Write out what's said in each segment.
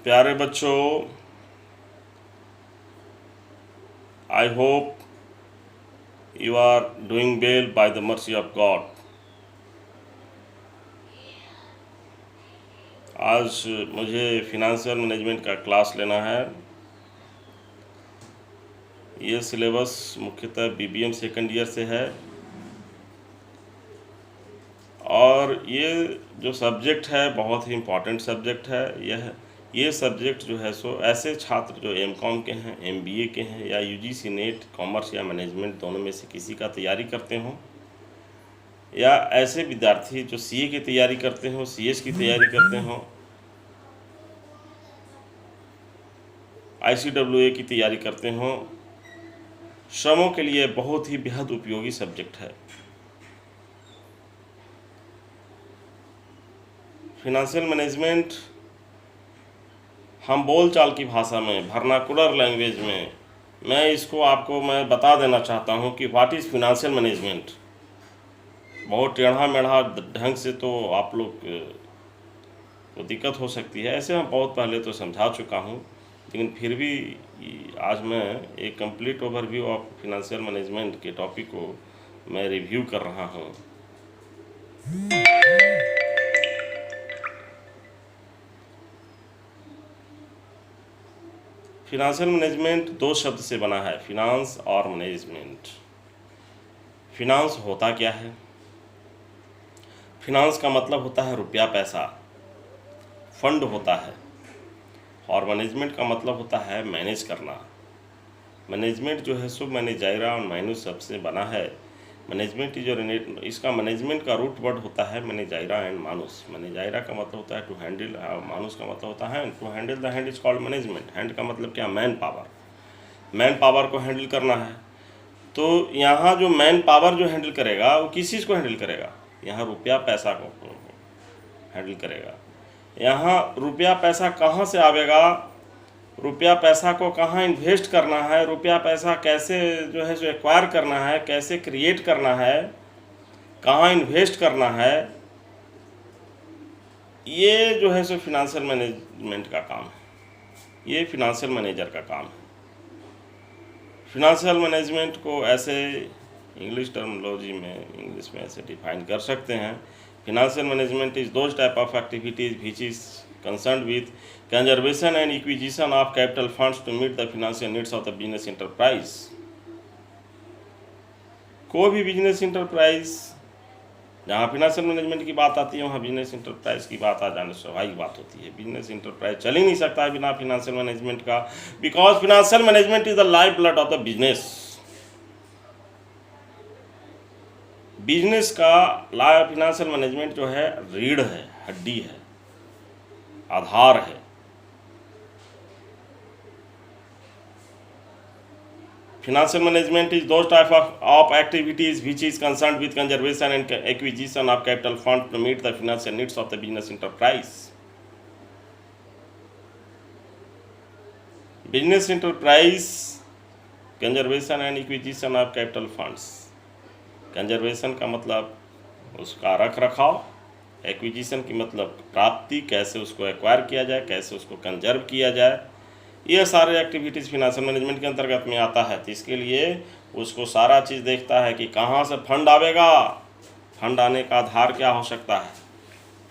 प्यारे बच्चों, I hope you are doing well by the mercy of God. आज मुझे फिनेंशियल मैनेजमेंट का क्लास लेना है। ये सिलेबस मुख्यतः बीबीएम सेकंड ईयर से है और ये जो सब्जेक्ट है बहुत ही इम्पॉर्टेंट सब्जेक्ट है। ये सब्जेक्ट जो है सो ऐसे छात्र जो एमकॉम के हैं, एमबीए के हैं या यूजीसी नेट कॉमर्स या मैनेजमेंट दोनों में से किसी का तैयारी करते हों, या ऐसे विद्यार्थी जो सीए की तैयारी करते हों, सीएस की तैयारी करते हों, आईसीडब्ल्यूए की तैयारी करते हों, श्रमों के लिए बहुत ही बेहद उपयोगी सब्जेक्ट है। फिनेंशियल मैनेजमेंट हम बोलचाल की भाषा में, वर्नाकुलर लैंग्वेज में मैं बता देना चाहता हूं कि व्हाट इज़ फिनेंशियल मैनेजमेंट। बहुत टेढ़ा मेढ़ा ढंग से तो आप लोग को दिक्कत हो सकती है, ऐसे मैं बहुत पहले तो समझा चुका हूं, लेकिन फिर भी आज मैं एक complete overview of financial management के टॉपिक को मैं रिव्यू कर रहा हूं। फिनेंशियल मैनेजमेंट दो शब्द से बना है, फिनांस और मैनेजमेंट। फिनांस होता क्या है? फिनांस का मतलब होता है रुपया पैसा, फंड होता है, और मैनेजमेंट का मतलब होता है मैनेज करना। मैनेजमेंट जो है सो मैनेजायरा और माइनस सबसे बना है। मैनेजमेंट इसका मैनेजमेंट का रूट वर्ड होता है मैनेजायरा एंड मानुस। मैनेजायरा का मतलब होता है टू हैंडल, मानुस का मतलब होता है to handle. The hand is called management. Hand का मतलब क्या? Man power. मैन पावर को हैंडल करना है। तो यहाँ जो मैन पावर जो हैंडल करेगा वो किस चीज़ को हैंडल करेगा? यहाँ रुपया पैसा को हैंडल करेगा। यहाँ रुपया पैसा कहाँ से आवेगा, रुपया पैसा को कहाँ इन्वेस्ट करना है, रुपया पैसा कैसे जो है सो एक्वायर करना है, कैसे क्रिएट करना है, कहाँ इन्वेस्ट करना है, ये जो है सो फिनेंशियल मैनेजमेंट का काम है। ये फिनेंशियल मैनेजर का काम है। फिनेंशियल मैनेजमेंट को ऐसे इंग्लिश टर्मिनोलॉजी में, इंग्लिश में ऐसे डिफाइन कर सकते हैं। Financial management is those type of activities which is concerned with conservation and acquisition of capital funds to meet the financial needs of the business enterprise। कोई भी बिजनेस इंटरप्राइज जहाँ financial management की बात आती है वहाँ बिजनेस इंटरप्राइज की बात आ जाने स्वाभाविक बात होती है। बिजनेस इंटरप्राइज चल ही नहीं सकता है बिना फिनेंशियल मैनेजमेंट का, because financial management is the life blood of the business. Business का फिनेंशियल मैनेजमेंट जो है रीढ़ है, हड्डी है, आधार है। Financial management is those type of activities which is concerned with conservation and acquisition of capital fund to meet the financial needs of the business enterprise. Business enterprise conservation and acquisition of capital funds. Conservation का मतलब उसका रख रखाव, acquisition की मतलब प्राप्ति, कैसे उसको एक्वायर किया जाए, कैसे उसको कंजर्व किया जाए, ये सारे एक्टिविटीज़ फिनेंशियल मैनेजमेंट के अंतर्गत में आता है। तो इसके लिए उसको सारा चीज़ देखता है कि कहाँ से फंड आवेगा, फंड आने का आधार क्या हो सकता है।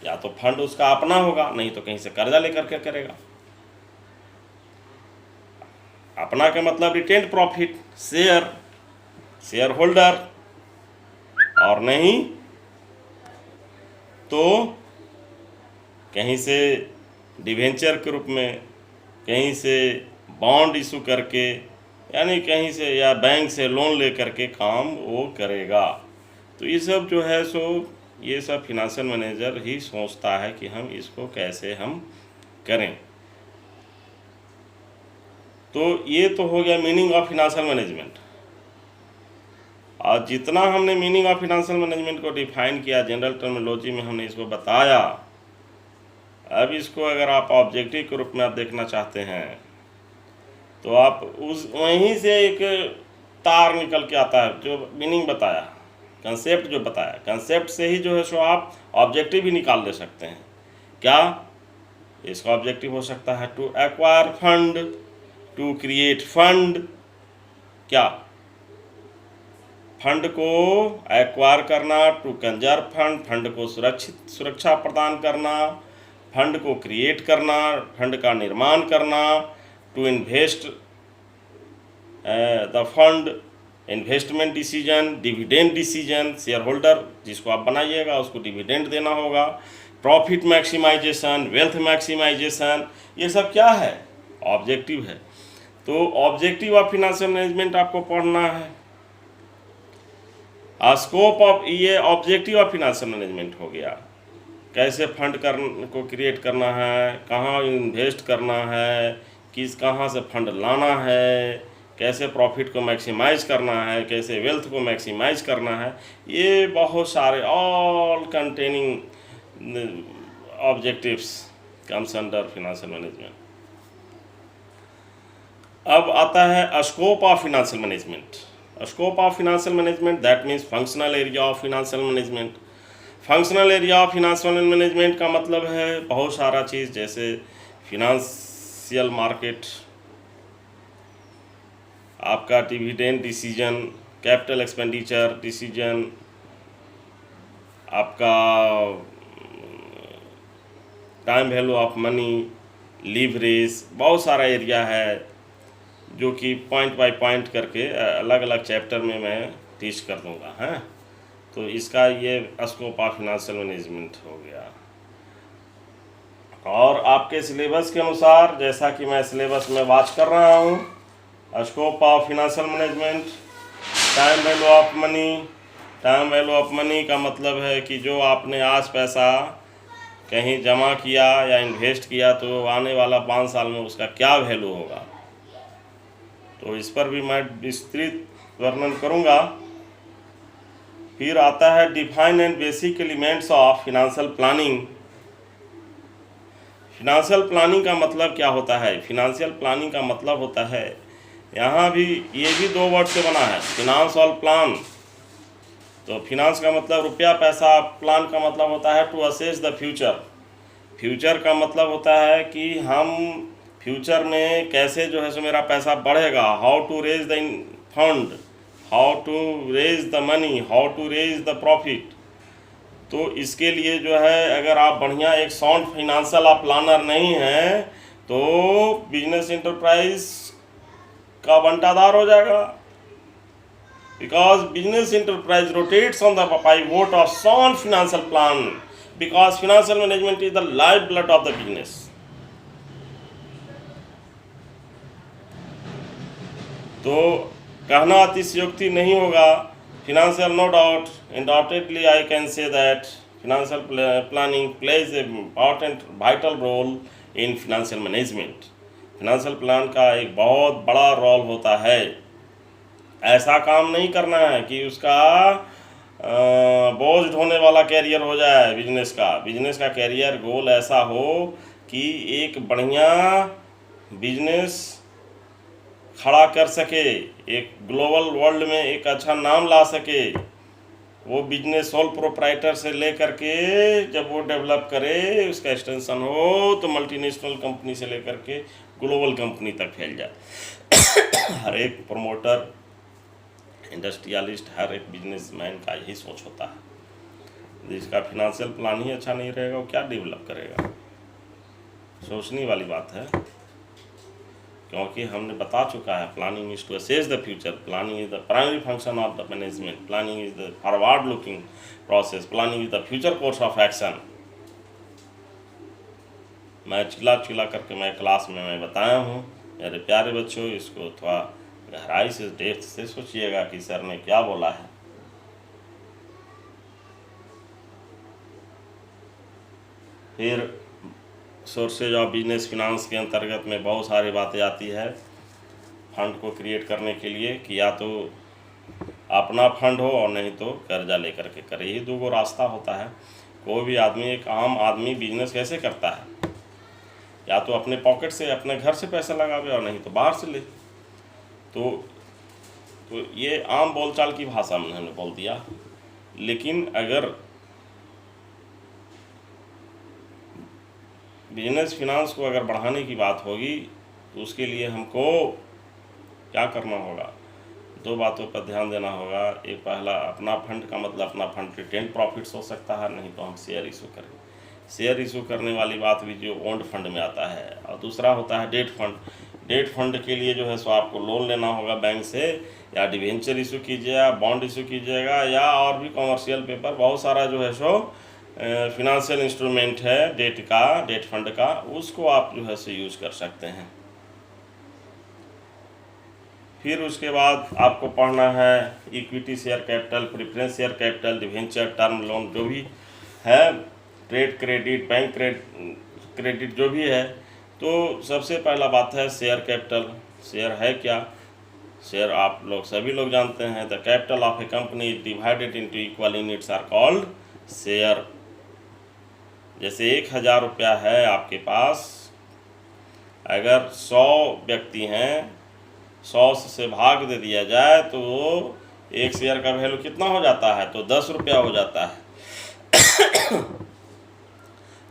या तो फंड उसका अपना होगा, नहीं तो कहीं से कर्जा लेकर के करेगा। अपना का मतलब रिटेन्ड प्रॉफिट, शेयर होल्डर, और नहीं तो कहीं से डिवेंचर के रूप में, कहीं से बॉन्ड इशू करके, यानी कहीं से या बैंक से लोन ले करके काम वो करेगा। तो ये सब जो है सो ये सब फिनेंशियल मैनेजर ही सोचता है कि हम इसको कैसे हम करें। तो ये तो हो गया मीनिंग ऑफ फिनेंशियल मैनेजमेंट। और जितना हमने मीनिंग ऑफ फिनेंशियल मैनेजमेंट को डिफाइन किया, जनरल टर्मिनोलॉजी में हमने इसको बताया, अब इसको अगर आप ऑब्जेक्टिव के रूप में आप देखना चाहते हैं तो आप उस वहीं से एक तार निकल के आता है जो मीनिंग बताया, कंसेप्ट जो बताया, कंसेप्ट से ही जो है सो आप ऑब्जेक्टिव भी निकाल ले सकते हैं। क्या? इसका ऑब्जेक्टिव हो सकता है to acquire fund, to create fund. क्या? फंड को एक्वायर करना, टू कंजर्व फंड, फंड को सुरक्षा प्रदान करना, फंड को क्रिएट करना, फंड का निर्माण करना, to invest the fund, investment decision, dividend decision, shareholder जिसको आप बनाइएगा उसको डिविडेंड देना होगा, प्रॉफिट मैक्सिमाइजेशन, वेल्थ मैक्सिमाइजेशन, ये सब क्या है? ऑब्जेक्टिव है। तो ऑब्जेक्टिव ऑफ फिनेंशियल मैनेजमेंट आपको पढ़ना है। स्कोप ऑफ, ये ऑब्जेक्टिव ऑफ फिनेंशियल मैनेजमेंट हो गया। कैसे फंड को क्रिएट करना है, कहाँ इन्वेस्ट करना है, कहाँ से फंड लाना है, कैसे प्रॉफिट को मैक्सिमाइज करना है, कैसे वेल्थ को मैक्सिमाइज करना है, ये बहुत सारे all containing objectives comes under financial management. अब आता है scope of financial management. Scope of financial management, that means functional area of financial management. Functional area of financial management का मतलब है बहुत सारा चीज़, जैसे फिनेंशियल मार्केट, आपका dividend decision, capital expenditure decision, आपका time value of money, leverage, बहुत सारा एरिया है जो कि पॉइंट बाय पॉइंट करके अलग अलग चैप्टर में मैं टीच कर दूंगा, हैं। तो इसका ये स्कोप ऑफ फिनेंशियल मैनेजमेंट हो गया। और आपके सिलेबस के अनुसार, जैसा कि मैं सिलेबस में वाच कर रहा हूँ, scope of financial management, time value of money. Time value of money का मतलब है कि जो आपने आज पैसा कहीं जमा किया या इन्वेस्ट किया तो आने वाला 5 साल में उसका क्या वैल्यू होगा, तो इस पर भी मैं विस्तृत वर्णन करूंगा। फिर आता है define and basic elements of financial planning. Financial planning का मतलब क्या होता है? फिनेंशियल प्लानिंग का मतलब होता है, यहाँ भी ये भी 2 वर्ड से बना है, फिनांस और प्लान। तो फिनांस का मतलब रुपया पैसा, प्लान का मतलब होता है to assess the future. Future का मतलब होता है कि हम फ्यूचर में कैसे जो है सो मेरा पैसा बढ़ेगा, how to raise the fund, how to raise the money, how to raise the profit. तो इसके लिए जो है, अगर आप बढ़िया एक साउंड फाइनेंशियल आप प्लानर नहीं हैं तो बिजनेस इंटरप्राइज का बंटादार हो जाएगा। Because business enterprise rotates on the pivot of sound financial plan, because financial management is the life blood of the business. तो कहना अतिशयोक्ति नहीं होगा, financial no doubt, undoubtedly I can say that financial planning plays a important vital role in financial management. Financial plan का एक बहुत बड़ा role होता है। ऐसा काम नहीं करना है कि उसका बोझ ढोने वाला कैरियर हो जाए बिजनेस का। बिजनेस का कैरियर गोल ऐसा हो कि एक बढ़िया बिजनेस खड़ा कर सके, एक ग्लोबल वर्ल्ड में एक अच्छा नाम ला सके। वो बिजनेस सोल प्रोप्राइटर से लेकर के जब वो डेवलप करे, उसका एक्सटेंशन हो तो मल्टीनेशनल कंपनी से लेकर के ग्लोबल कंपनी तक फैल जाए। हर एक प्रमोटर, इंडस्ट्रियलिस्ट, हर एक बिजनेसमैन का यही सोच होता है। जिसका फिनेंशियल प्लान ही अच्छा नहीं रहेगा वो क्या डेवलप करेगा? सोचने वाली बात है, क्योंकि हमने बता चुका है planning is to assess the future, planning is the primary function of the management, planning is the forward looking process, planning is the future course of action. मैं चिल्ला करके मैं क्लास में मैं बताया हूँ। मेरे प्यारे बच्चों, इसको थोड़ा गहराई से, डेप्थ से सोचिएगा कि सर ने क्या बोला है। फिर सोर्सेज ऑफ बिजनेस फिनांस के अंतर्गत में बहुत सारी बातें आती है फंड को क्रिएट करने के लिए, कि या तो अपना फंड हो और नहीं तो कर्जा लेकर के करे। ये 2 रास्ता होता है। कोई भी आदमी, एक आम आदमी बिजनेस कैसे करता है? या तो अपने पॉकेट से, अपने घर से पैसा लगावे और नहीं तो बाहर से ले। तो ये आम बोलचाल की भाषा में हमने बोल दिया। लेकिन अगर बिजनेस फिनांस को अगर बढ़ाने की बात होगी तो उसके लिए हमको क्या करना होगा, दो बातों पर ध्यान देना होगा। एक पहला, अपना फंड का मतलब अपना फंड रिटेन प्रॉफिट्स हो सकता है, नहीं तो हम शेयर इशू करें। शेयर इशू करने वाली बात भी जो ओन्ड फंड में आता है। और दूसरा होता है डेट फंड। डेट फंड के लिए जो है सो आपको लोन लेना होगा बैंक से, या डिवेंचर इशू कीजिएगा, बॉन्ड इशू कीजिएगा, या और भी कॉमर्शियल पेपर, बहुत सारा जो है सो फिनेंशियल इंस्ट्रूमेंट है डेट फंड का, उसको आप जो है सो यूज़ कर सकते हैं। फिर उसके बाद आपको पढ़ना है equity share capital, preference share capital, debenture, term loan जो भी है, ट्रेड क्रेडिट, बैंक क्रेडिट जो भी है। तो सबसे पहला बात है शेयर कैपिटल। शेयर है क्या? शेयर आप लोग सभी लोग जानते हैं, the capital of a company is divided into equal units are called share. जैसे 1000 रुपया है आपके पास, अगर 100 व्यक्ति हैं, 100 से भाग दे दिया जाए तो एक शेयर का वैल्यू कितना हो जाता है? तो 10 रुपया हो जाता है।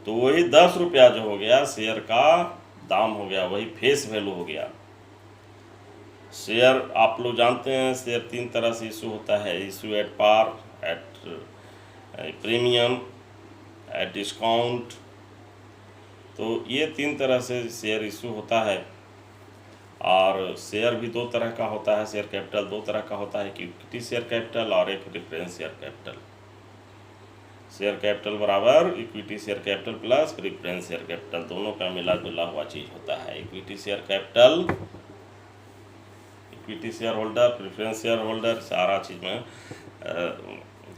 तो वही 10 रुपया जो हो गया शेयर का दाम हो गया, वही फेस वैल्यू हो गया। शेयर आप लोग जानते हैं, शेयर 3 तरह से इशू होता है, issue at par, at premium, at discount. तो ये 3 तरह से शेयर इशू होता है। और शेयर भी 2 तरह का होता है, शेयर कैपिटल 2 तरह का होता है, इक्विटी शेयर कैपिटल और एक preference share capital. Share capital बराबर equity share capital plus preference share capital, दोनों का मिला जुला हुआ चीज़ होता है। Equity share capital, equity shareholder, preference shareholder, सारा चीज़ में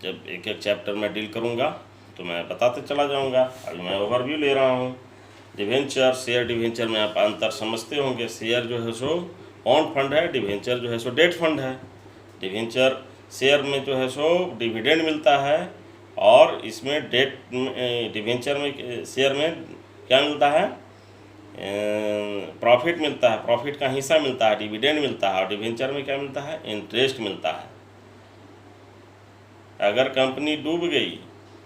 जब एक एक चैप्टर में डील करूँगा तो मैं बताते चला जाऊँगा। अभी मैं ओवरव्यू ले रहा हूँ। डिवेंचर, शेयर डिवेंचर में आप अंतर समझते होंगे। शेयर जो है सो बॉन्ड फंड है, डिवेंचर जो है सो डेट फंड है। डिवेंचर शेयर में जो है सो डिविडेंड मिलता है, और इसमें डिवेंचर में, शेयर में क्या मिलता है? प्रॉफिट मिलता है, प्रॉफिट का हिस्सा मिलता है, डिविडेंड मिलता है। और डिवेंचर में क्या मिलता है? इंटरेस्ट मिलता है। अगर कंपनी डूब गई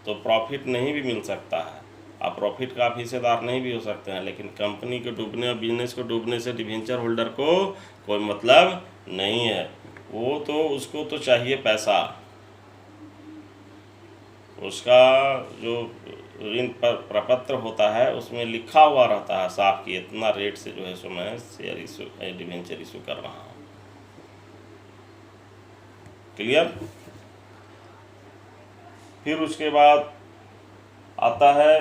तो प्रॉफिट नहीं भी मिल सकता है, आप प्रॉफिट का आप हिस्सेदार नहीं भी हो सकते हैं, लेकिन कंपनी के डूबने और बिजनेस को डूबने से डिवेंचर होल्डर को कोई मतलब नहीं है। वो तो उसको तो चाहिए पैसा, उसका जो ऋण पर प्रपत्र होता है उसमें लिखा हुआ रहता है साफ कि इतना रेट से जो है सो मैं शेयर इशू डिवेंचर इशू कर रहा हूँ। क्लियर? फिर उसके बाद आता है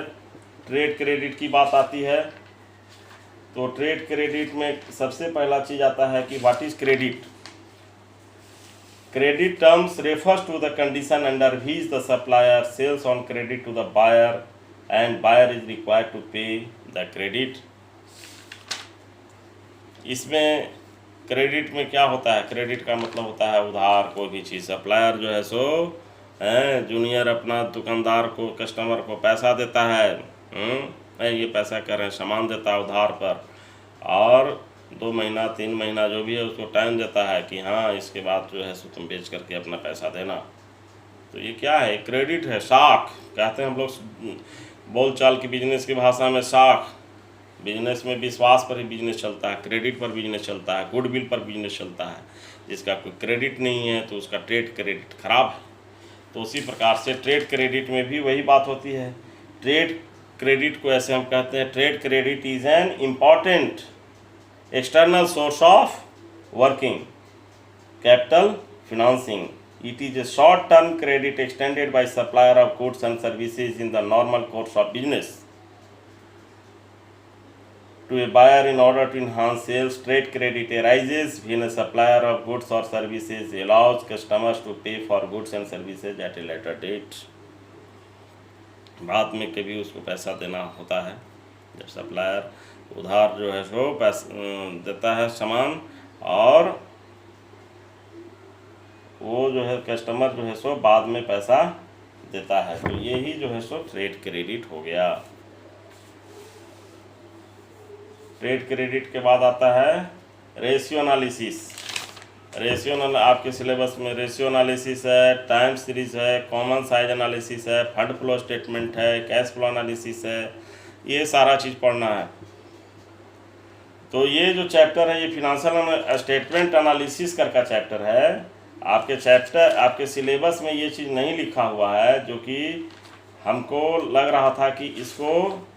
ट्रेड क्रेडिट की बात आती है। तो ट्रेड क्रेडिट में सबसे पहला चीज़ आता है कि what is credit. Credit terms refers to the condition under which the supplier sells on credit to the buyer and buyer is required to pay the credit। इसमें क्रेडिट में क्या होता है? क्रेडिट का मतलब होता है उधार कोई भी चीज़। सप्लायर जो है सो जूनियर अपना दुकानदार को, कस्टमर को पैसा देता है, ये पैसा कर रहे हैं, सामान देता है उधार पर, और 2 महीना 3 महीना जो भी है उसको टाइम देता है कि हाँ इसके बाद जो है सो तुम बेच करके अपना पैसा देना। तो ये क्या है? क्रेडिट है, साख कहते हैं हम लोग बोलचाल की बिजनेस की भाषा में, साख। बिजनेस में विश्वास पर ही बिजनेस चलता है, क्रेडिट पर बिजनेस चलता है, गुडविल पर बिजनेस चलता है। जिसका कोई क्रेडिट नहीं है तो उसका ट्रेड क्रेडिट खराब है। तो उसी प्रकार से ट्रेड क्रेडिट में भी वही बात होती है। ट्रेड क्रेडिट को ऐसे हम कहते हैं, trade credit is an important external source of working capital financing. It is a short-term credit extended by supplier of goods and services in the normal course of business to a buyer in order to enhance sales. Trade credit arises when a supplier of goods or services allows customers to pay for goods and services at a later date। बाद में कभी उसको पैसा देना होता है, जब supplier उधार जो है सो पैसा देता है सामान, और वो जो है कस्टमर जो है सो बाद में पैसा देता है। तो यही जो है सो ट्रेड क्रेडिट हो गया। ट्रेड क्रेडिट के बाद आता है रेशियो एनालिसिस। आपके सिलेबस में रेशियो एनालिसिस है, टाइम सीरीज है, कॉमन साइज एनालिसिस है, फंड फ्लो स्टेटमेंट है, कैश फ्लो एनालिसिस है, ये सारा चीज़ पढ़ना है। तो ये जो चैप्टर है ये फिनेंशियल स्टेटमेंट एनालिसिस का चैप्टर है। आपके सिलेबस में ये चीज़ नहीं लिखा हुआ है, जो कि हमको लग रहा था कि इसको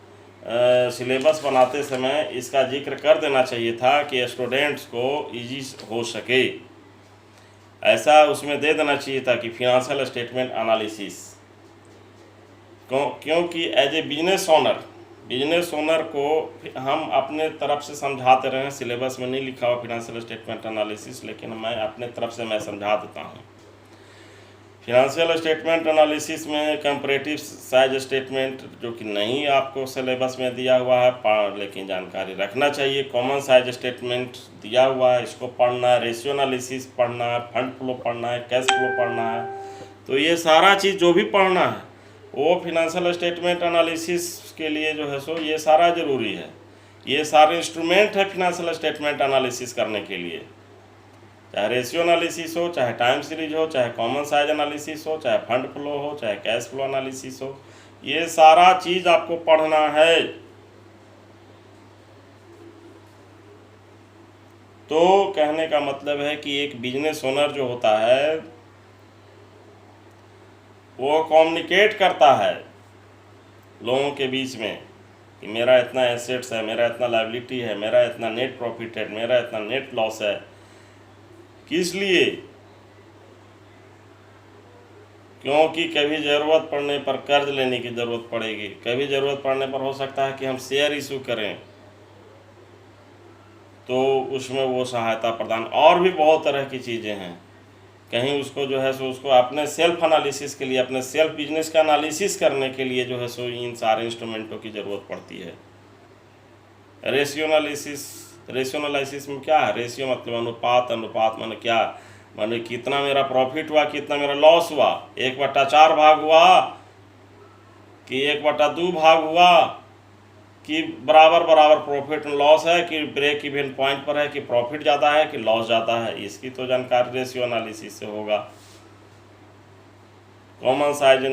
सिलेबस बनाते समय इसका जिक्र कर देना चाहिए था कि स्टूडेंट्स को इजी हो सके। ऐसा उसमें दे देना चाहिए था कि फिनेंशियल स्टेटमेंट एनालिसिस, क्योंकि एज ए बिजनेस ओनर को हम अपने तरफ से समझाते रहे हैं। सिलेबस में नहीं लिखा हुआ फिनेंशियल स्टेटमेंट एनालिसिस, लेकिन मैं अपने तरफ से मैं समझा देता हूँ। फिनेंशियल स्टेटमेंट एनालिसिस में कंपैरेटिव साइज स्टेटमेंट, जो कि नहीं आपको सिलेबस में दिया हुआ है, लेकिन जानकारी रखना चाहिए। कॉमन साइज स्टेटमेंट दिया हुआ है, इसको पढ़ना है। रेशियो एनालिसिस पढ़ना है, फंड फ्लो पढ़ना है, कैश फ्लो पढ़ना है। तो ये सारा चीज़ जो भी पढ़ना है वो फिनेंशियल स्टेटमेंट एनालिसिस के लिए जो है सो ये सारा ज़रूरी है। ये सारे इंस्ट्रूमेंट है फिनेंशियल स्टेटमेंट एनालिसिस करने के लिए, चाहे रेशियो एनालिसिस हो, चाहे टाइम सीरीज हो, चाहे कॉमन साइज एनालिसिस हो, चाहे फंड फ्लो हो, चाहे कैश फ्लो एनालिसिस हो। ये सारा चीज़ आपको पढ़ना है। तो कहने का मतलब है कि एक बिजनेस ओनर जो होता है वो कम्युनिकेट करता है लोगों के बीच में कि मेरा इतना एसेट्स है, मेरा इतना लायबिलिटी है, मेरा इतना नेट प्रॉफिट है, मेरा इतना नेट लॉस है। किस लिए? क्योंकि कभी ज़रूरत पड़ने पर कर्ज लेने की ज़रूरत पड़ेगी, कभी ज़रूरत पड़ने पर हो सकता है कि हम शेयर इशू करें, तो उसमें वो सहायता प्रदान, और भी बहुत तरह की चीज़ें हैं। कहीं उसको जो है सो उसको अपने सेल्फ एनालिसिस के लिए, अपने सेल्फ बिजनेस का एनालिसिस करने के लिए जो है सो इन सारे इंस्ट्रूमेंटों की ज़रूरत पड़ती है। रेशियो एनालिसिस में क्या है? रेशियो मतलब अनुपात माने क्या? माने कितना मेरा प्रॉफिट हुआ, कितना मेरा लॉस हुआ, 1/4 भाग हुआ कि 1/2 भाग हुआ, कि बराबर बराबर प्रॉफिट लॉस है, कि ब्रेक इवन पॉइंट पर है, कि प्रॉफिट ज़्यादा है कि लॉस ज़्यादा है। इसकी तो जानकारी रेशियो एनालिसिस से होगा। कॉमन साइज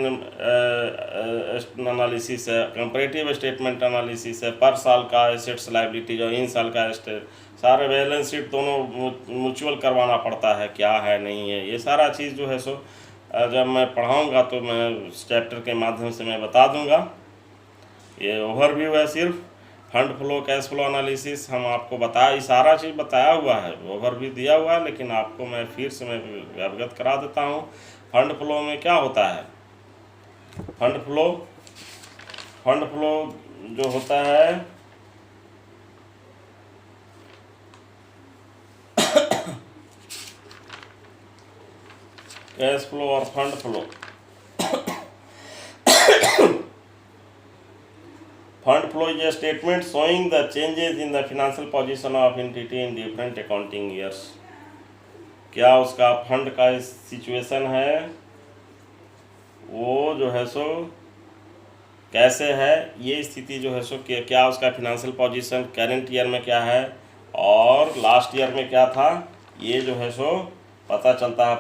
एनालिसिस है, कंपैरेटिव स्टेटमेंट एनालिसिस है, पर साल का एसेट्स लायबिलिटी, जो इन साल का सारे बैलेंस शीट दोनों म्यूचुअल करवाना पड़ता है, क्या है नहीं है। ये सारा चीज़ जो है सो जब मैं पढ़ाऊँगा तो मैं इस चैप्टर के माध्यम से मैं बता दूँगा। ये ओवरव्यू है सिर्फ। Fund flow, cash flow analysis हम आपको सारा चीज़ बताया हुआ है, ओवरव्यू दिया हुआ है, लेकिन आपको मैं फिर से मैं अवगत करा देता हूँ। फंड फ्लो में क्या होता है? फंड फ्लो जो होता है कैश फ्लो और fund flow. Fund flow is a statement showing the changes in the financial position of entity in different accounting years। क्या उसका फंड का सिचुएशन है, वो जो है सो कैसे है, ये स्थिति जो है सो क्या उसका फिनेंशियल पोजीशन करेंट ईयर में क्या है और लास्ट ईयर में क्या था, ये जो है सो पता चलता है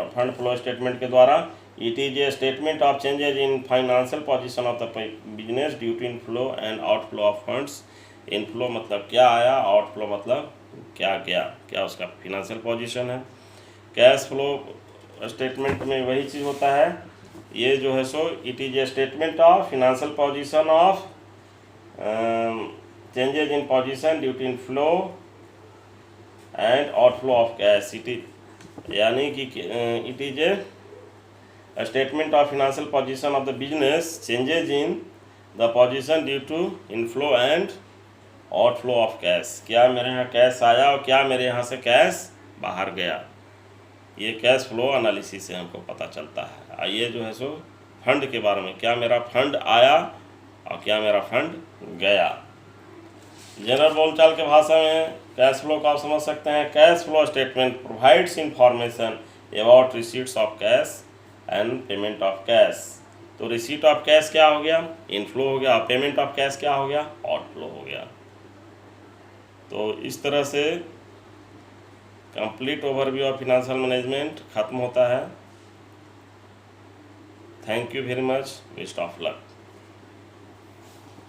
फंड फ्लो स्टेटमेंट के द्वारा। It is a statement of changes in financial position of the business due to inflow and outflow of funds। Inflow मतलब क्या आया, आउटफ्लो मतलब क्या गया, क्या उसका फिनेंशियल पोजीशन है। कैश फ्लो स्टेटमेंट में वही चीज़ होता है। ये जो है so it is a statement of financial position of changes in position due to inflow and outflow of cash. यानी कि it is a statement of financial position of the business changes in the position due to inflow and outflow of cash। क्या मेरे यहाँ cash आया और क्या मेरे यहाँ से कैश बाहर गया, ये कैश फ्लो एनालिसिस से हमको पता चलता है। आइए जो है सो फंड के बारे में, क्या मेरा फंड आया और क्या मेरा फंड गया। जनरल बोलचाल के भाषा में कैश फ्लो को आप समझ सकते हैं। Cash flow statement provides information about receipts of cash and payment of cash. तो रिसीट ऑफ कैश क्या हो गया, इनफ्लो हो गया, पेमेंट ऑफ कैश क्या हो गया, आउटफ्लो हो गया। तो इस तरह से complete overview of financial management खत्म होता है। Thank you very much, best of luck.